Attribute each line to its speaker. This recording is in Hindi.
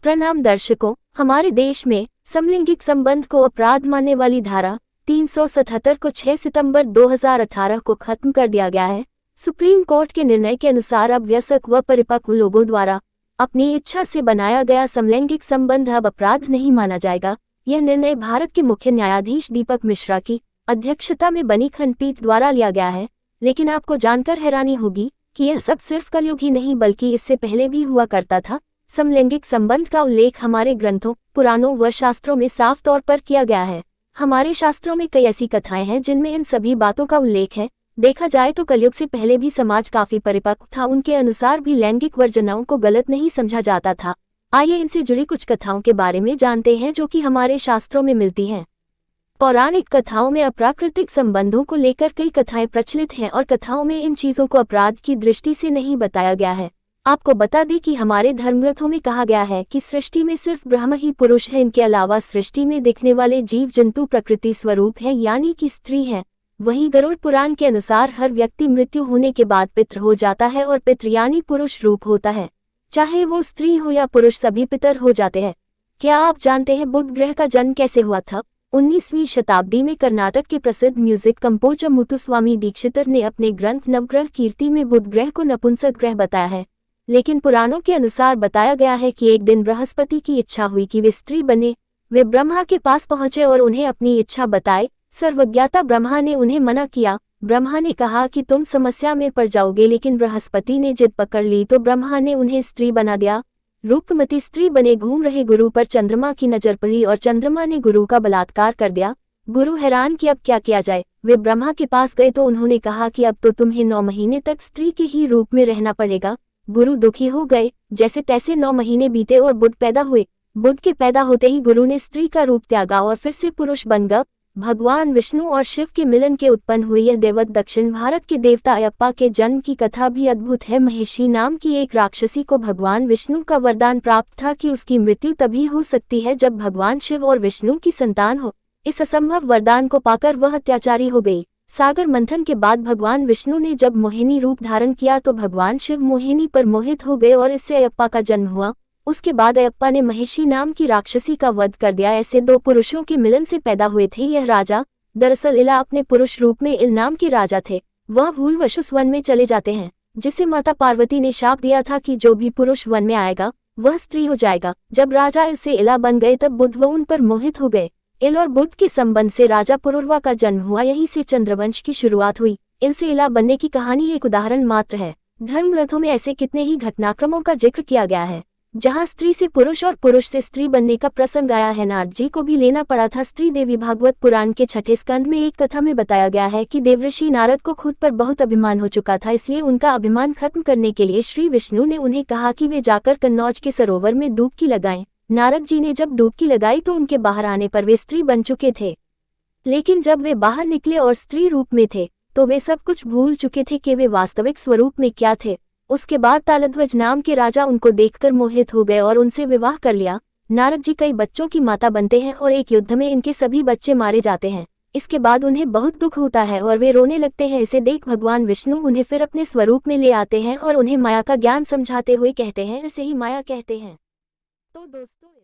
Speaker 1: प्रणाम दर्शकों, हमारे देश में समलैंगिक संबंध को अपराध मानने वाली धारा 377 को 6 सितंबर 2018 को खत्म कर दिया गया है। सुप्रीम कोर्ट के निर्णय के अनुसार अब वयस्क व परिपक्व लोगों द्वारा अपनी इच्छा से बनाया गया समलैंगिक संबंध अब अपराध नहीं माना जाएगा। यह निर्णय भारत के मुख्य न्यायाधीश दीपक मिश्रा की अध्यक्षता में बनी खंडपीठ द्वारा लिया गया है। लेकिन आपको जानकर हैरानी होगी कि यह सब सिर्फ कलयुग ही नहीं बल्कि इससे पहले भी हुआ करता था। समलैंगिक संबंध का उल्लेख हमारे ग्रंथों, पुराणों व शास्त्रों में साफ तौर पर किया गया है। हमारे शास्त्रों में कई ऐसी कथाएं हैं जिनमें इन सभी बातों का उल्लेख है। देखा जाए तो कलयुग से पहले भी समाज काफी परिपक्व था। उनके अनुसार भी लैंगिक वर्जनाओं को गलत नहीं समझा जाता था। आइए इनसे जुड़ी कुछ कथाओं के बारे में जानते हैं जो कि हमारे शास्त्रों में मिलती हैं। पौराणिक कथाओं में अप्राकृतिक संबंधों को लेकर कई कथाएं प्रचलित हैं और कथाओं में इन चीजों को अपराध की दृष्टि से नहीं बताया गया है। आपको बता दें कि हमारे धर्मग्रंथों में कहा गया है कि सृष्टि में सिर्फ ब्रह्म ही पुरुष है। इनके अलावा सृष्टि में दिखने वाले जीव जंतु प्रकृति स्वरूप है, यानी कि स्त्री है। वहीं गरुड़ पुराण के अनुसार हर व्यक्ति मृत्यु होने के बाद पितृ हो जाता है और पितृ यानी पुरुष रूप होता है। चाहे वो स्त्री हो या पुरुष, सभी पितर हो जाते हैं। क्या आप जानते हैं बुध ग्रह का जन्म कैसे हुआ था? 19वीं शताब्दी में कर्नाटक के प्रसिद्ध म्यूजिक कंपोजर मुथुस्वामी दीक्षितर ने अपने ग्रंथ नवग्रह कीर्ति में बुध ग्रह को नपुंसक ग्रह बताया है। लेकिन पुराणों के अनुसार बताया गया है कि एक दिन बृहस्पति की इच्छा हुई कि वे स्त्री बने। वे ब्रह्मा के पास पहुंचे और उन्हें अपनी इच्छा बताए। सर्वज्ञाता ब्रह्मा ने उन्हें मना किया। ब्रह्मा ने कहा कि तुम समस्या में पड़ जाओगे, लेकिन बृहस्पति ने जिद पकड़ ली तो ब्रह्मा ने उन्हें स्त्री बना दिया। रूपमती स्त्री बने घूम रहे गुरु पर चंद्रमा की नजर पड़ी और चंद्रमा ने गुरु का बलात्कार कर दिया। गुरु हैरान कि अब क्या किया जाए। वे ब्रह्मा के पास गए तो उन्होंने कहा कि अब तो तुम्हें 9 महीने तक स्त्री के ही रूप में रहना पड़ेगा। गुरु दुखी हो गए। जैसे तैसे 9 महीने बीते और बुध पैदा हुए। बुध के पैदा होते ही गुरु ने स्त्री का रूप त्यागा और फिर से पुरुष बन गया। भगवान विष्णु और शिव के मिलन के उत्पन्न हुई यह देवत दक्षिण भारत के देवता अयप्पा के जन्म की कथा भी अद्भुत है। महिषी नाम की एक राक्षसी को भगवान विष्णु का वरदान प्राप्त था कि उसकी मृत्यु तभी हो सकती है जब भगवान शिव और विष्णु की संतान हो। इस असंभव वरदान को पाकर वह अत्याचारी हो गई। सागर मंथन के बाद भगवान विष्णु ने जब मोहिनी रूप धारण किया तो भगवान शिव मोहिनी पर मोहित हो गए और इससे अयप्पा का जन्म हुआ। उसके बाद अयप्पा ने महिषी नाम की राक्षसी का वध कर दिया। ऐसे 2 पुरुषों के मिलन से पैदा हुए थे यह राजा। दरअसल इला अपने पुरुष रूप में इल नाम के राजा थे। वह भूलवश उस वन में चले जाते हैं जिसे माता पार्वती ने शाप दिया था कि जो भी पुरुष वन में आएगा वह स्त्री हो जाएगा। जब राजा इल से इला बन गए तब बुध व उन पर मोहित हो गए। इल और बुध के संबंध से राजा पुरुरवा का जन्म हुआ। यहीं से चंद्रवंश की शुरुआत हुई। इल से इला बनने की कहानी एक उदाहरण मात्र है। धर्मग्रंथों में ऐसे कितने ही घटनाक्रमों का जिक्र किया गया है जहां स्त्री से पुरुष और पुरुष से स्त्री बनने का प्रसंग आया है। नारद जी को भी लेना पड़ा था स्त्री देवी। भागवत पुराण के 6ठे स्कंद में एक कथा में बताया गया है कि देवऋषि नारद को खुद पर बहुत अभिमान हो चुका था, इसलिए उनका अभिमान खत्म करने के लिए श्री विष्णु ने उन्हें कहा कि वे जाकर कन्नौज के सरोवर में डुबकी लगाएं। नारद जी ने जब डुबकी लगाई तो उनके बाहर आने पर वे स्त्री बन चुके थे। लेकिन जब वे बाहर निकले और स्त्री रूप में थे तो वे सब कुछ भूल चुके थे कि वे वास्तविक स्वरूप में क्या थे। उसके बाद तालध्वज नाम के राजा उनको देखकर मोहित हो गए और उनसे विवाह कर लिया। नारद जी कई बच्चों की माता बनते हैं और एक युद्ध में इनके सभी बच्चे मारे जाते हैं। इसके बाद उन्हें बहुत दुख होता है और वे रोने लगते हैं। इसे देख भगवान विष्णु उन्हें फिर अपने स्वरूप में ले आते हैं और उन्हें माया का ज्ञान समझाते हुए कहते हैं, इसे ही माया कहते हैं। तो दोस्तों